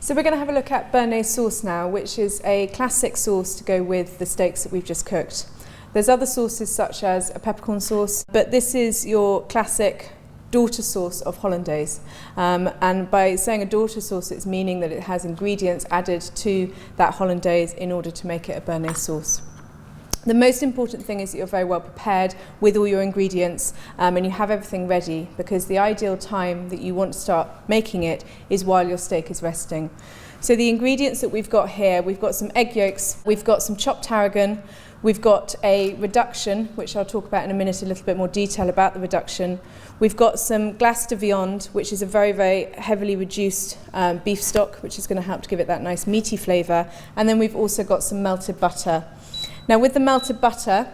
So we're going to have a look at béarnaise sauce now, which is a classic sauce to go with the steaks that we've just cooked. There's other sauces such as a peppercorn sauce, but this is your classic daughter sauce of hollandaise. And by saying a daughter sauce, it's meaning that it has ingredients added to that hollandaise in order to make it a béarnaise sauce. The most important thing is that you're very well prepared with all your ingredients and you have everything ready, because the ideal time that you want to start making it is while your steak is resting. So the ingredients that we've got here, we've got some egg yolks, we've got some chopped tarragon, we've got a reduction, which I'll talk about in a minute, a little bit more detail about the reduction. We've got some glace de viande, which is a very, very heavily reduced beef stock, which is going to help to give it that nice meaty flavour. And then we've also got some melted butter. Now with the melted butter,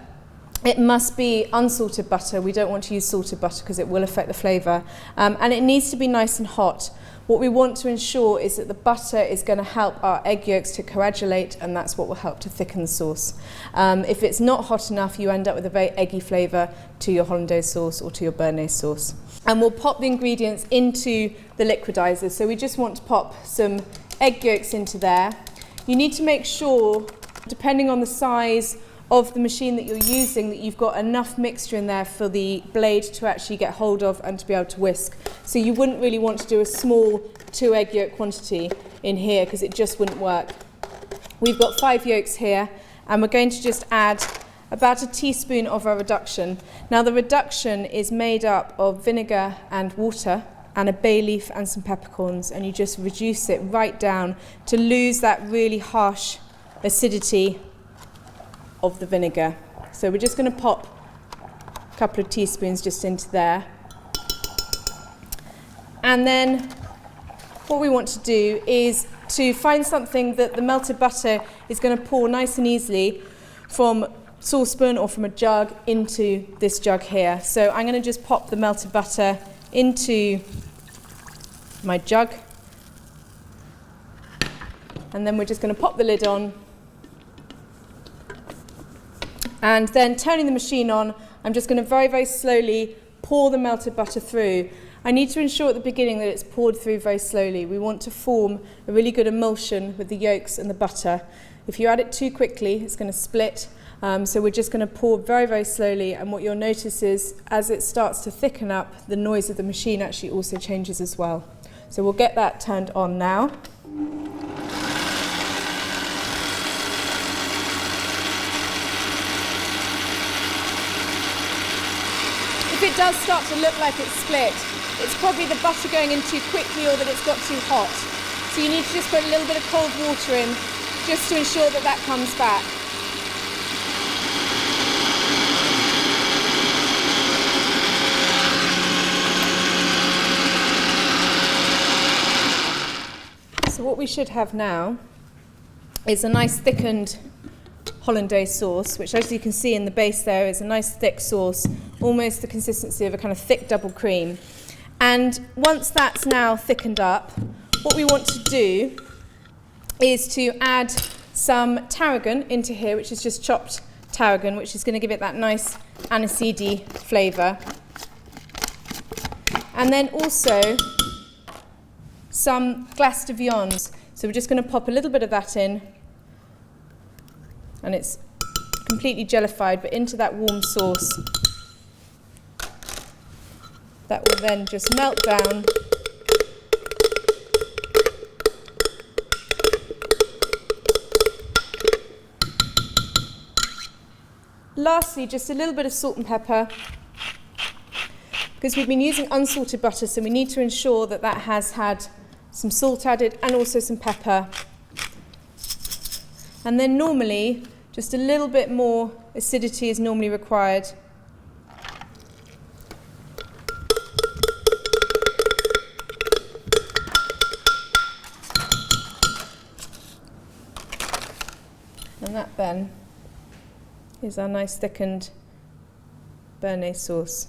it must be unsalted butter. We don't want to use salted butter because it will affect the flavour. And it needs to be nice and hot. What we want to ensure is that the butter is going to help our egg yolks to coagulate, and that's what will help to thicken the sauce. If it's not hot enough, you end up with a very eggy flavour to your hollandaise sauce or to your béarnaise sauce. And we'll pop the ingredients into the liquidizer. So we just want to pop some egg yolks into there. You need to make sure, depending on the size of the machine that you're using, that you've got enough mixture in there for the blade to actually get hold of and to be able to whisk. So you wouldn't really want to do a small 2 egg yolk quantity in here because it just wouldn't work. We've got 5 yolks here, and we're going to just add about a teaspoon of our reduction. Now the reduction is made up of vinegar and water and a bay leaf and some peppercorns, and you just reduce it right down to lose that really harsh acidity of the vinegar. So we're just going to pop a couple of teaspoons just into there. And then what we want to do is to find something that the melted butter is going to pour nice and easily from saucepan or from a jug into this jug here. So I'm going to just pop the melted butter into my jug, and then we're just going to pop the lid on. And then turning the machine on, I'm just going to very, very slowly pour the melted butter through. I need to ensure at the beginning that it's poured through very slowly. We want to form a really good emulsion with the yolks and the butter. If you add it too quickly, it's going to split. So we're just going to pour very, very slowly. And what you'll notice is, as it starts to thicken up, the noise of the machine actually also changes as well. So we'll get that turned on now. If it does start to look like it's split, it's probably the butter going in too quickly or that it's got too hot. So you need to just put a little bit of cold water in just to ensure that that comes back. So what we should have now is a nice thickened hollandaise sauce, which, as you can see in the base there, is a nice thick sauce, almost the consistency of a kind of thick double cream. And once that's now thickened up, what we want to do is to add some tarragon into here, which is just chopped tarragon, which is going to give it that nice aniseedy flavour. And then also some glace de viande. So we're just going to pop a little bit of that in, and it's completely jellified, but into that warm sauce. That will then just melt down. Lastly, just a little bit of salt and pepper, because we've been using unsalted butter, so we need to ensure that that has had some salt added and also some pepper. And then normally, just a little bit more acidity is normally required. And that then is our nice thickened béarnaise sauce.